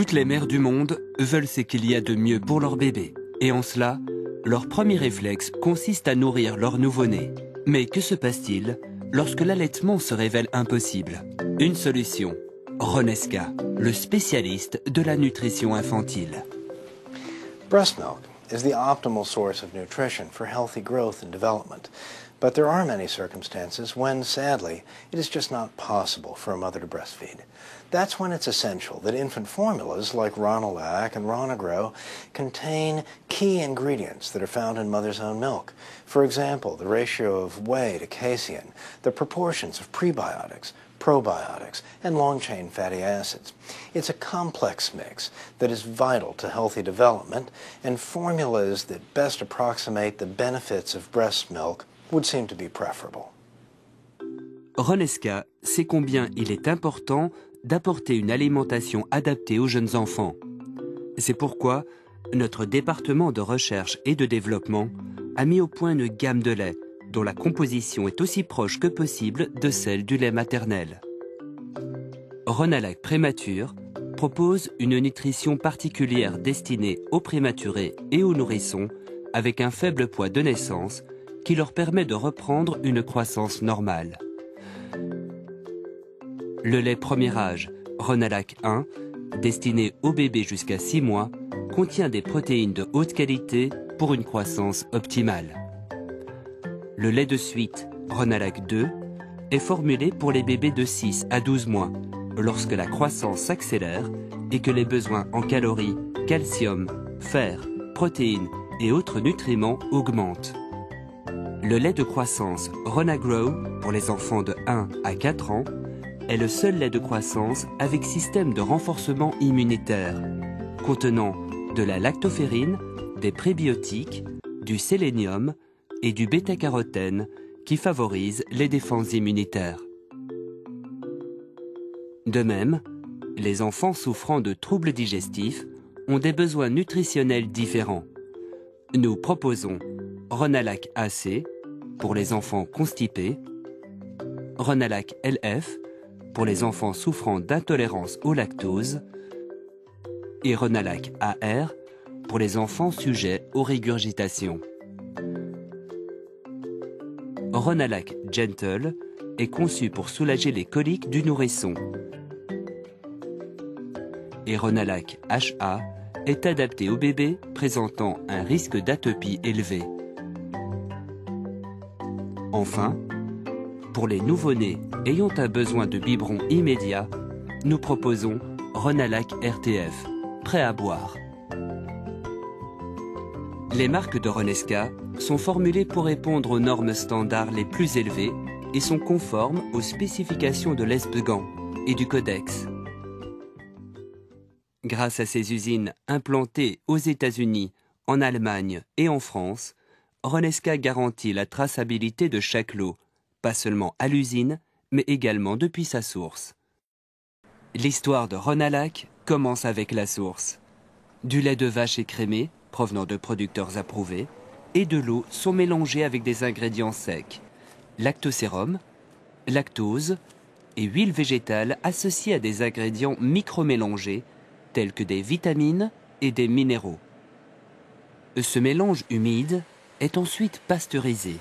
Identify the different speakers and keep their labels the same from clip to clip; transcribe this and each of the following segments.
Speaker 1: Toutes les mères du monde veulent ce qu'il y a de mieux pour leur bébé. Et en cela, leur premier réflexe consiste à nourrir leur nouveau-né. Mais que se passe-t-il lorsque l'allaitement se révèle impossible? Une solution. Ronesca, le spécialiste de la nutrition infantile.
Speaker 2: Breast milk is the optimal source of nutrition for healthy growth and development. But there are many circumstances when, sadly, it is just not possible for a mother to breastfeed. That's when it's essential that infant formulas like Ronalac and Ronagro contain key ingredients that are found in mother's own milk. For example, the ratio of whey to casein, the proportions of prebiotics, probiotics, and long-chain fatty acids. It's a complex mix that is vital to healthy development, and formulas that best approximate the benefits of breast milk would seem to be preferable.
Speaker 1: Ronesca sait combien il est important d'apporter une alimentation adaptée aux jeunes enfants. C'est pourquoi notre département de recherche et de développement a mis au point une gamme de lait dont la composition est aussi proche que possible de celle du lait maternel. Ronalac Prémature propose une nutrition particulière destinée aux prématurés et aux nourrissons avec un faible poids de naissance qui leur permet de reprendre une croissance normale. Le lait premier âge, Ronalac 1, destiné aux bébés jusqu'à 6 mois, contient des protéines de haute qualité pour une croissance optimale. Le lait de suite, Ronalac 2, est formulé pour les bébés de 6 à 12 mois, lorsque la croissance s'accélère et que les besoins en calories, calcium, fer, protéines et autres nutriments augmentent. Le lait de croissance Ronagrow pour les enfants de 1 à 4 ans est le seul lait de croissance avec système de renforcement immunitaire, contenant de la lactoferrine, des prébiotiques, du sélénium et du bêta-carotène qui favorisent les défenses immunitaires. De même, les enfants souffrant de troubles digestifs ont des besoins nutritionnels différents. Nous proposons Ronalac AC pour les enfants constipés, Ronalac LF pour les enfants souffrant d'intolérance au lactose et Ronalac AR pour les enfants sujets aux régurgitations. Ronalac Gentle est conçu pour soulager les coliques du nourrisson. Et Ronalac HA est adapté aux bébés présentant un risque d'atopie élevé. Enfin, pour les nouveau-nés ayant un besoin de biberon immédiat, nous proposons Ronalac RTF, prêt à boire. Les marques de Ronesca sont formulées pour répondre aux normes standards les plus élevées et sont conformes aux spécifications de l'ESPGHAN et du Codex. Grâce à ces usines implantées aux États-Unis, en Allemagne et en France, Ronesca garantit la traçabilité de chaque lot, pas seulement à l'usine, mais également depuis sa source. L'histoire de Ronalac commence avec la source. Du lait de vache écrémé, provenant de producteurs approuvés, et de l'eau sont mélangés avec des ingrédients secs, lactosérum, lactose et huile végétale associée à des ingrédients micro-mélangés tels que des vitamines et des minéraux. Ce mélange humide est ensuite pasteurisé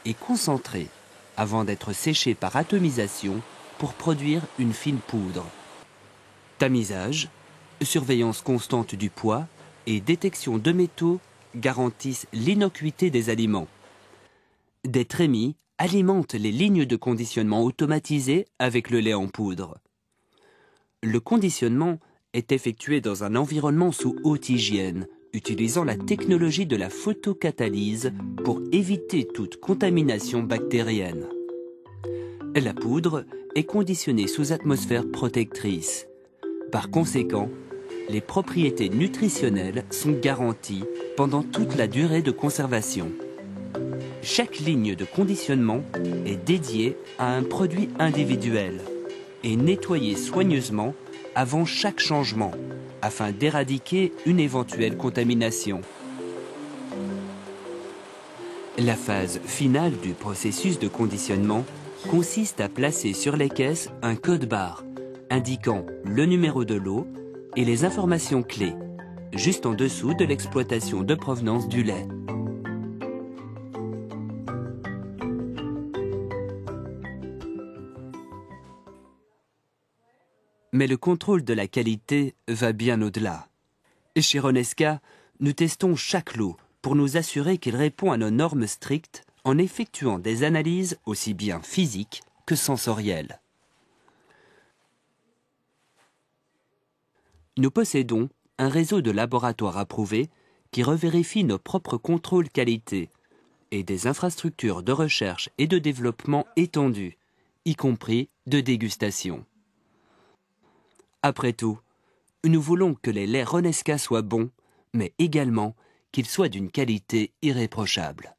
Speaker 1: et concentré avant d'être séché par atomisation pour produire une fine poudre. Tamisage, surveillance constante du poids et détection de métaux garantissent l'innocuité des aliments. Des trémies alimentent les lignes de conditionnement automatisées avec le lait en poudre. Le conditionnement est effectué dans un environnement sous haute hygiène, utilisant la technologie de la photocatalyse pour éviter toute contamination bactérienne. La poudre est conditionnée sous atmosphère protectrice. Par conséquent, les propriétés nutritionnelles sont garanties pendant toute la durée de conservation. Chaque ligne de conditionnement est dédiée à un produit individuel et nettoyée soigneusement avant chaque changement, afin d'éradiquer une éventuelle contamination. La phase finale du processus de conditionnement consiste à placer sur les caisses un code barre indiquant le numéro de lot, et les informations clés, juste en dessous de l'exploitation de provenance du lait. Mais le contrôle de la qualité va bien au-delà. Chez Ronesca, nous testons chaque lot pour nous assurer qu'il répond à nos normes strictes en effectuant des analyses aussi bien physiques que sensorielles. Nous possédons un réseau de laboratoires approuvés qui revérifient nos propres contrôles qualité et des infrastructures de recherche et de développement étendues, y compris de dégustation. Après tout, nous voulons que les laits Ronesca soient bons, mais également qu'ils soient d'une qualité irréprochable.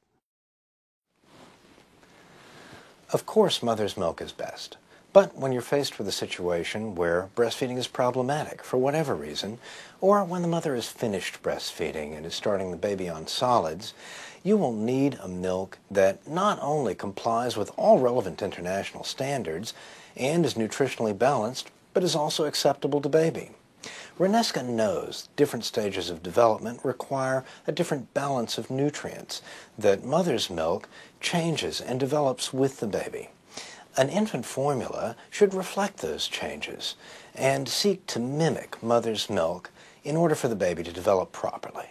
Speaker 2: Of course, mother's milk is best. But when you're faced with a situation where breastfeeding is problematic for whatever reason, or when the mother has finished breastfeeding and is starting the baby on solids, you will need a milk that not only complies with all relevant international standards and is nutritionally balanced, but is also acceptable to baby. Ronesca knows different stages of development require a different balance of nutrients, that mother's milk changes and develops with the baby. An infant formula should reflect those changes and seek to mimic mother's milk in order for the baby to develop properly.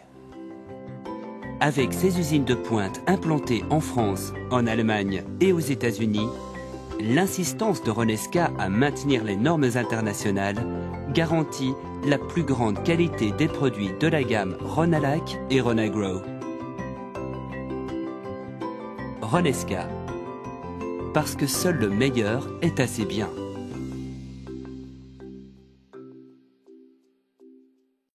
Speaker 1: Avec ses usines de pointe implantées en France, en Allemagne et aux États-Unis, l'insistance de Ronesca à maintenir les normes internationales garantit la plus grande qualité des produits de la gamme Ronalac et Ronagro. Ronesca, parce que seul le meilleur est assez bien.